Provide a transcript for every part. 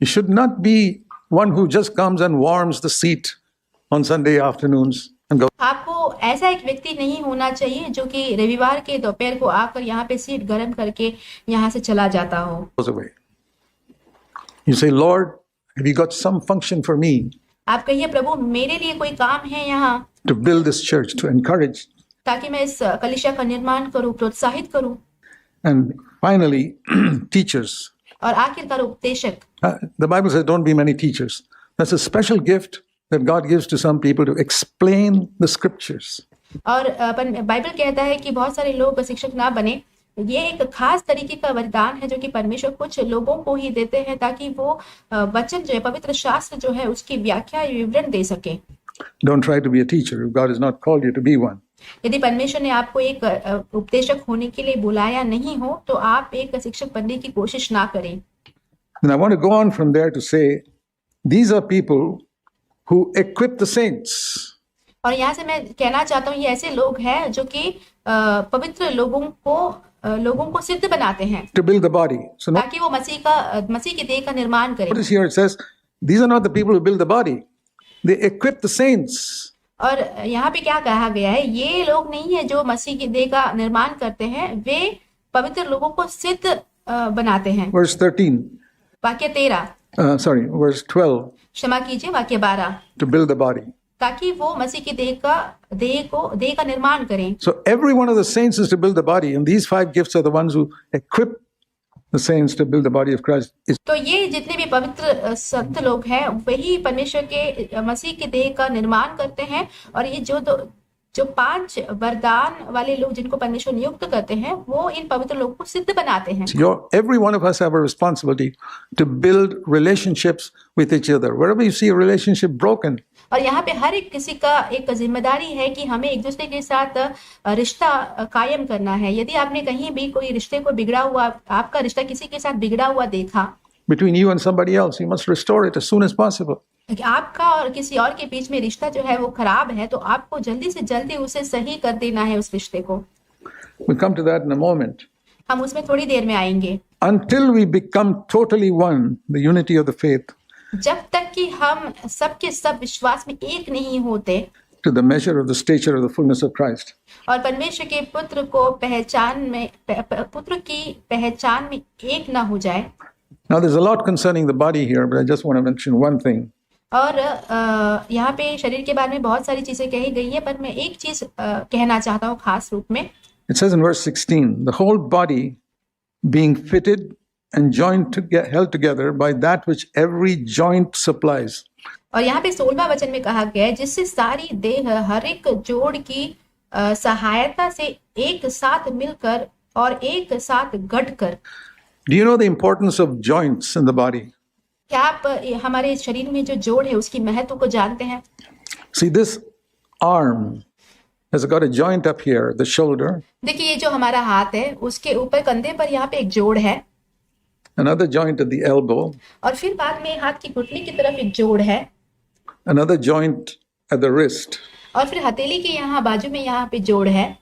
You should not be one who just comes and warms the seat on Sunday afternoons and goes आपको ऐसा एक व्यक्ति नहीं होना चाहिए जो कि रविवार के दोपहर को आकर यहाँ पे सीट गर्म करके यहाँ से चला जाता हो। away. You say, Lord, have you got some function for me आप कहिए, प्रभु मेरे लिए कोई काम है यहाँ to build this church, to encourage? ताकि मैं इस कलीसिया का निर्माण करूं, प्रोत्साहित करूं। And finally, teachers. और आखिरकार उपदेशक। The Bible says don't be many teachers. That's a special gift that God gives to some people to explain the scriptures. और बाइबल कहता है कि बहुत सारे लोग शिक्षक ना बने। ये एक खास तरीके का वरदान है जो कि परमेश्वर कुछ लोगों को ही देते हैं ताकि वो वचन जो है, पवित्र शास्त्र जो है, उसकी व्याख्या विवरण दे सके। Don't try to be a teacher if God has not called you to be one. यदि परमेश्वर ने आपको एक उपदेशक होने के लिए बुलाया नहीं हो तो आप एक शिक्षक बनने की कोशिश ना करें। And I want to go on from there to say these are people who equip the saints. और यहाँ से मैं कहना चाहता हूँ ये ऐसे लोग हैं जो कि पवित्र लोगों को सिद्ध बनाते हैं to build the body. So ताकि वो मसीह की देह का निर्माण करें। Notice here it says these are not the people who build the body. They equip the saints. और यहाँ पे क्या कहा गया है, ये लोग नहीं है जो मसीह की देह का निर्माण करते हैं, वे पवित्र लोगों को सिद्ध बनाते हैं। Verse 13. वाक्य 13। Verse 12. क्षमा कीजिए, वाक्य 12। To build the body. ताकि वो मसीह की देह का निर्माण करें। So every one of the saints is to build the body, and these 5 gifts are the ones who equip the saints to build the body of Christ. तो ये जितने भी पवित्र संत लोग हैं वही परमेश्वर के मसीह के देह का निर्माण करते हैं, और ये जो 5 वरदान वाले लोग जिनको परमेश्वर नियुक्त करते हैं वो इन पवित्र लोगों को सिद्ध बनाते हैं। Every one of us have a responsibility to build relationships with each other. Wherever you see a relationship broken, और यहाँ पे हर एक किसी का एक जिम्मेदारी है कि हमें एक दूसरे के साथ रिश्ता कायम करना है। यदि आपने कहीं भी कोई रिश्ते को बिगड़ा हुआ, आपका रिश्ता किसी के साथ बिगड़ा हुआ देखा, between you and somebody else, you must restore it as soon as possible. आपका और किसी और के बीच में रिश्ता जो है वो खराब है तो आपको जल्दी से जल्दी उसे सही कर देना है उस रिश्ते को। We'll come to that in a moment. हम उसमें थोड़ी देर में आएंगे। Until we become totally one, the unity of the faith, जब तक कि हम सबके सब विश्वास में एक नहीं होते, to the measure of the stature of the fullness of Christ, और परमेश्वर के पुत्र की पहचान में एक ना हो जाए। Now there's a lot concerning the body here, but I just want to mention one thing. और यहाँ पे शरीर के बारे में बहुत सारी चीजें कही गई है, पर मैं एक चीज कहना चाहता हूँ खास रूप में। It says in verse 16, the whole body being fitted and held together by that which every joint supplies. और यहाँ पे 16वां वचन में कहा गया है जिससे सारी देह हर एक जोड़ की सहायता से एक साथ मिलकर और एक साथ गढ़कर। Do you know the importance of joints in the body? क्या आप हमारे शरीर में जो जोड़ है उसकी महत्व को जानते हैं? See, this arm has got a joint up here, the shoulder. देखिए ये जो हमारा हाथ है उसके ऊपर कंधे पर यहाँ पे एक जोड़ है, another joint at the elbow, और फिर बाद में हाथ की घुटने की तरफ एक जोड़ है, another joint at the wrist, और फिर हथेली के यहाँ बाजू में यहाँ पे जोड़ है,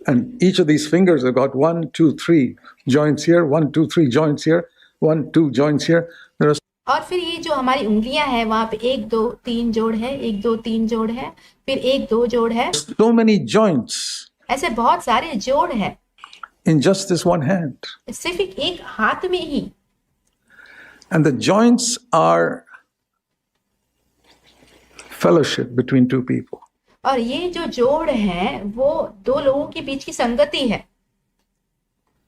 and each of these fingers have got 1, 2, 3 joints here, 1, 2, 3 joints here, 1, 2 joints here. There are और फिर ये जो हमारी उंगलियां हैं वहां पे 1, 2, 3 जोड़ है, 1, 2, 3 जोड़ है, फिर 1, 2 जोड़ है। so many joints ऐसे बहुत सारे जोड़ है in just this one hand, सिर्फ एक हाथ में ही। and the joints are fellowship between two people. और ये जो जोड़ है वो 2 लोगों के बीच की संगति है,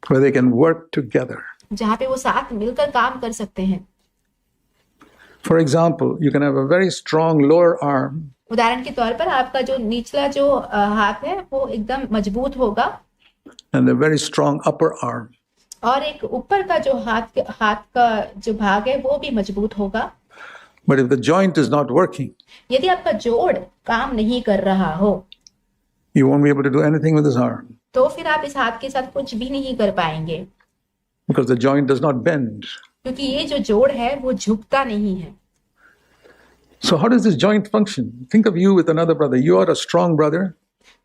where they can work together. जहाँ पे वो साथ मिलकर काम कर सकते हैं। For example, you can have a very strong lower arm, उदाहरण के तौर पर आपका जो निचला जो हाथ है वो एकदम मजबूत होगा, and a very strong upper arm. और एक ऊपर का जो हाथ का जो भाग है वो भी मजबूत होगा। But if the joint is not working, यदि आपका जोड़ काम नहीं कर रहा हो, you won't be able to do anything with this arm, तो फिर आप इस हाथ के साथ कुछ भी नहीं कर पाएंगे, because the joint does not bend. क्योंकि ये जो जोड़ है वो झुकता नहीं है। So how does this joint function? Think of you with another brother. You are a strong brother.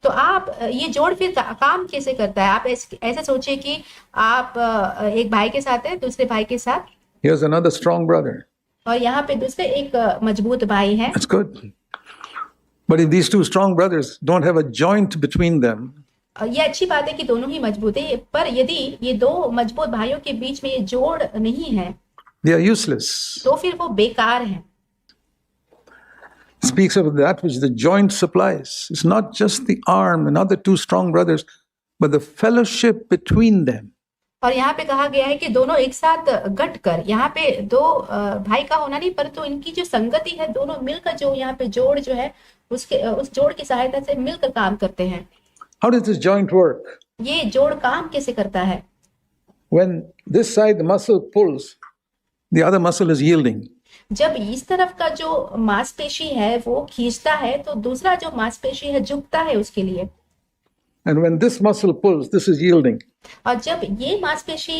तो आप ये जोड़ फिर काम कैसे करता है? आप ऐसे सोचिए कि आप एक भाई के साथ है, दूसरे भाई के साथ। Here's another strong brother. और यहाँ पे दूसरे एक मजबूत भाई हैं। That's good. But if these two strong brothers don't have a joint between them, ये अच्छी बात है कि दोनों ही मजबूत है, पर यदि ये दो मजबूत भाइयों के बीच में ये जोड़ नहीं है they are useless. तो फिर वो बेकार है। It speaks of that which the joint supplies. It's not just the arm and other two strong brothers, but the fellowship between them. और यहाँ पे कहा गया है कि दोनों एक साथ गट कर, यहाँ पे दो भाई का होना नहीं, परंतु इनकी जो संगति है, दोनों मिलकर जो यहाँ पे जोड़ जो है उसके उस जोड़ की सहायता से मिलकर काम करते हैं। How does this joint work? ये जोड़ काम कैसे करता है? When this side the muscle pulls, the other muscle is yielding. जब इस तरफ का जो मांसपेशी है वो खींचता है तो दूसरा जो मांसपेशी है झुकता है उसके लिए। And when this muscle pulls, this is yielding. और जब ये मांसपेशी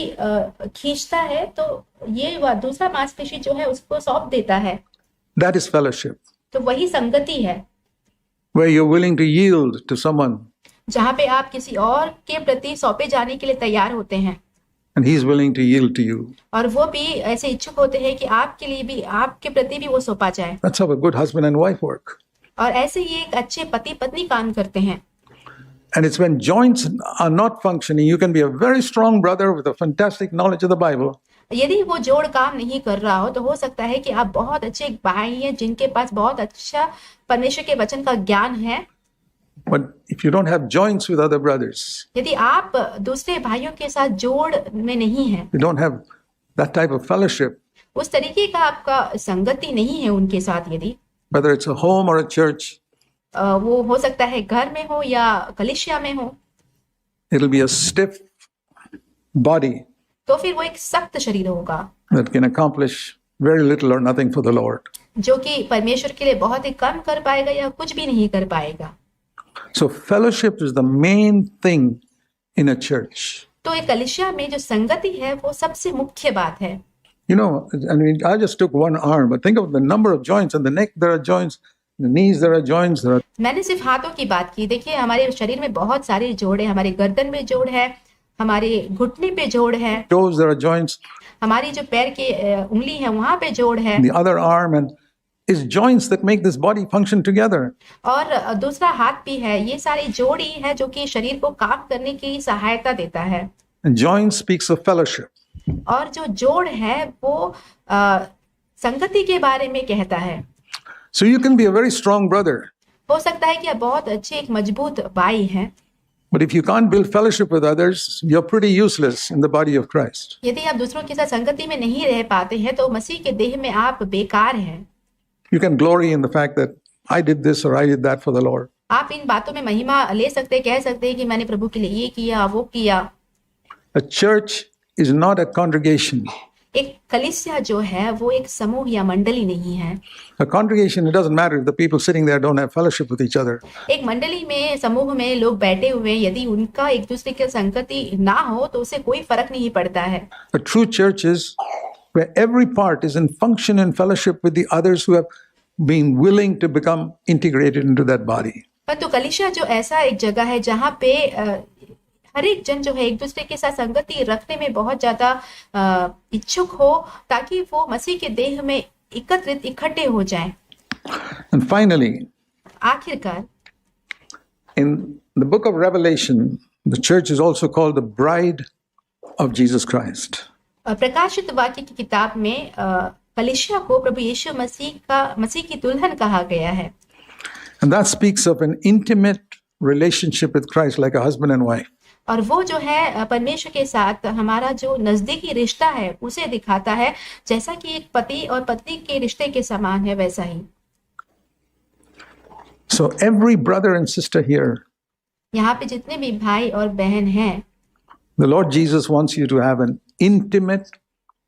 खींचता है तो ये दूसरा मांसपेशी जो है उसको सौंप देता है। That is fellowship, तो वही संगति है, where you're willing to yield to someone जहाँ पे आप किसी और के प्रति सौंपे जाने के लिए तैयार होते हैं and he's willing to yield to you. और वो भी ऐसे इच्छुक होते हैं कि आपके लिए भी, आपके प्रति भी वो सौंपा जाए। That's how a good husband and wife work. और ऐसे ही एक अच्छे पति पत्नी काम करते हैं। And it's when joints are not functioning, you can be a very strong brother with a fantastic knowledge of the Bible. यदि वो जोड़ काम नहीं कर रहा हो तो हो सकता है कि आप बहुत अच्छे एक भाई हैं जिनके पास बहुत अच्छा परमेश्वर के वचन का ज्ञान है, But if you don't have joints with other brothers, यदि आप दूसरे भाइयों के साथ जोड़ में नहीं हैं, you don't have that type of fellowship, उस तरीके का आपका संगति नहीं है उनके साथ, यदि whether it's a home or a church, वो हो सकता है घर में हो या कलीसिया में हो, it'll be a stiff body तो फिर वो एक सख्त शरीर होगा that can accomplish very little or nothing for the Lord. जो कि परमेश्वर के लिए बहुत ही कम कर पाएगा या कुछ भी नहीं कर पाएगा। So fellowship is the main thing in a church. तो एक कलीसिया में जो संगति है वो सबसे मुख्य बात है। You know, I mean, I just took one arm, but think of the number of joints. In the neck, there are joints. In the knees, there are joints. There are मैंने सिर्फ हाथों की बात की। देखिए हमारे शरीर में बहुत सारे जोड़ है, हमारे गर्दन में जोड़ है, हमारे घुटने पे जोड़ है, toes, there are joints. हमारी जो पैर के उंगली है वहां पे जोड़ है, The other arm, and it's joints that make this body function together. और दूसरा हाथ भी है। ये सारी जोड़ ही है जो कि शरीर को काम करने की सहायता देता है। And joint speaks of fellowship. और जो जोड़ है वो संगति के बारे में कहता है। So you can be a very strong brother, हो सकता है कि आप बहुत अच्छे एक मजबूत भाई हैं, but if you can't build fellowship with others, you're pretty useless in the body of Christ. यदि आप दूसरों के साथ संगति में नहीं रह पाते हैं तो मसीह के देह में आप बेकार हैं। You can glory in the fact that I did this or I did that for the Lord. आप इन बातों में महिमा ले सकते हैं, कह सकते हैं कि मैंने प्रभु के लिए ये किया वो किया। A church is not a congregation. एक कलीसिया जो है वो एक समूह या मंडली नहीं है। A congregation, it doesn't matter if the people sitting there don't have fellowship with each other. एक मंडली में, समूह में लोग बैठे हुए यदि उनका एक दूसरे के संगति ना हो तो उसे कोई फर्क नहीं पड़ता है। A true church is where every part is in function and fellowship with the others who have been willing to become integrated into that body. परंतु कलीसिया जो ऐसा एक जगह है जहाँ पे हर एक जन जो है एक दूसरे के साथ संगति रखने में बहुत ज्यादा इच्छुक हो ताकि वो मसीह के देह में एकत्रित इकट्ठे हो जाएं। And finally, आखिरकार in the book of Revelation, the church is also called the bride of Jesus Christ. प्रकाशित वाक्य की किताब में कलीसिया को प्रभु यीशु मसीह की दुल्हन कहा गया है। And that speaks of an intimate relationship with Christ like a husband and wife. और वो जो है परमेश्वर के साथ हमारा जो नजदीकी रिश्ता है उसे दिखाता है, जैसा कि एक पति और पत्नी के रिश्ते के समान है वैसा ही। So every brother and sister here, यहाँ पे जितने भी भाई और बहन हैं, the Lord Jesus wants you to have an intimate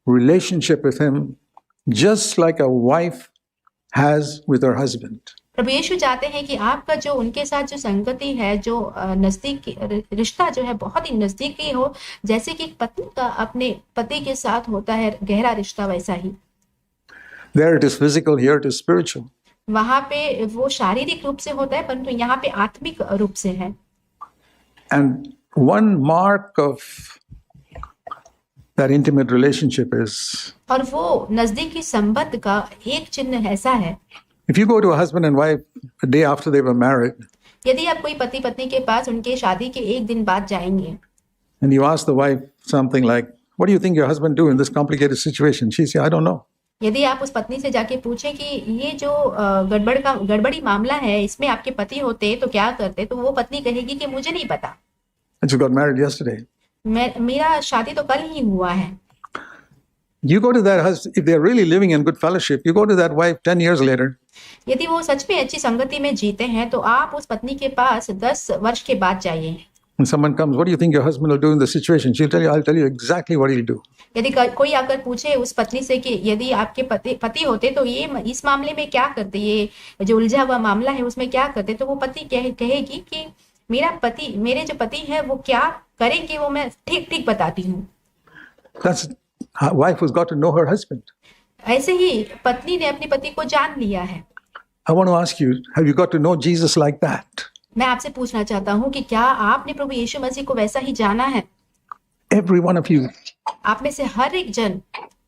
relationship with him, just like a wife has with her husband. प्रभु यीशु चाहते हैं कि आपका जो उनके साथ जो संगति है, जो नजदीकी रिश्ता जो है बहुत ही नजदीकी हो, जैसे कि पत्नी का अपने पति के साथ होता है गहरा रिश्ता वैसा ही। There it is physical, here it is spiritual. वहां पे वो शारीरिक रूप से होता है परंतु यहाँ पे आत्मिक रूप से है। And one mark of that intimate relationship is. और वो नजदीकी संबंध का एक चिन्ह ऐसा है, If you go to a husband and wife a day after they were married यदि आप कोई पति पत्नी के पास उनके शादी के एक दिन बाद जाएंगे and you ask the wife something like, what do you think your husband do in this complicated situation? She say, I don't know. यदि आप उस पत्नी से जाके पूछें कि ये जो गड़बड़ी मामला है इसमें आपके पति होते तो क्या करते, तो वो पत्नी कहेगी कि मुझे नहीं पता, And she got married yesterday. मेरा शादी तो कल ही हुआ है। You go to that husband, if they're really living in good fellowship, you go to that wife 10 years later. यदि वो सच में अच्छी संगति में जीते हैं तो आप उस पत्नी के पास 10 वर्ष के बाद जाइए। When someone comes, what do you think your husband will do in this situation? She'll tell you, I'll tell you exactly what he'll do. यदि कोई आकर पूछे उस पत्नी से कि यदि आपके पति होते तो ये इस मामले में क्या करते, ये जो उलझा हुआ मामला है उसमें क्या करते, तो वो पति कहेगी कि मेरे जो पति है वो क्या करेंगे वो मैं ठीक ठीक बताती हूँ। That's a wife who's got to know her husband. ऐसे ही पत्नी ने अपने पति को जान लिया है। I want to ask you, have you got to know Jesus like that? मैं आपसे पूछना चाहता हूँ कि क्या आपने प्रभु यीशु मसीह को वैसा ही जाना है? Every one of you. आप में से हर एक जन,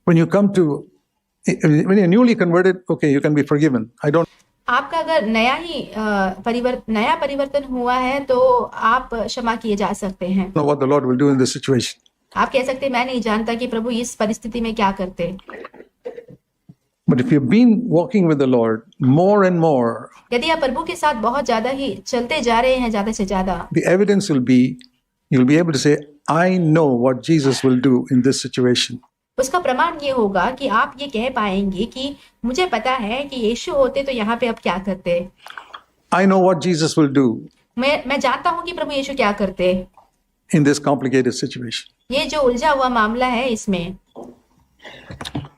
When you're newly converted, okay, you can be forgiven. आपका अगर नया परिवर्तन हुआ है तो आप क्षमा किए जा सकते हैं। know what the Lord will do in this situation. आप कह सकते हैं मैं नहीं जानता कि प्रभु इस परिस्थिति में क्या करते। But if you've been walking with the Lord more and more, यदि आप प्रभु के साथ बहुत ज्यादा ही चलते जा रहे हैं, ज्यादा से ज्यादा, the evidence will be, you'll be able to say, I know what Jesus will do in this situation. उसका प्रमाण ये होगा कि आप ये कह पाएंगे कि मुझे पता है कि यीशु होते तो यहाँ पे अब क्या करते। I know what Jesus will do मैं जानता हूँ कि प्रभु यीशु क्या करते in this complicated situation. ये जो उलझा हुआ मामला है इसमें।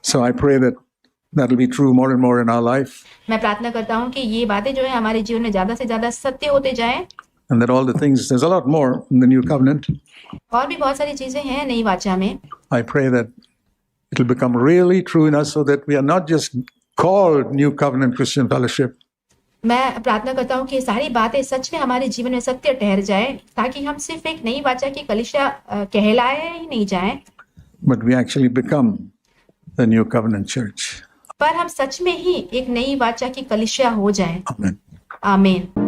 So I pray that will be true more and more in our life, मैं प्रार्थना करता हूँ कि ये बातें जो है हमारे जीवन में ज्यादा से ज्यादा सत्य होते जाएं। and that all the things, there's a lot more in the new covenant. और भी बहुत सारी चीजें हैं नई वाचा में। I pray that it will become really true in us so that we are not just called New Covenant Christian Fellowship, मैं प्रार्थना करता हूँ कि सारी बातें सच में हमारे जीवन में सत्य ठहर जाए, ताकि हम सिर्फ एक नई वाचा की कलीसिया कहलाए ही नहीं जाए, but we actually become the New Covenant Church. पर हम सच में ही एक नई वाचा की कलीसिया हो जाएं। Amen. आमीन।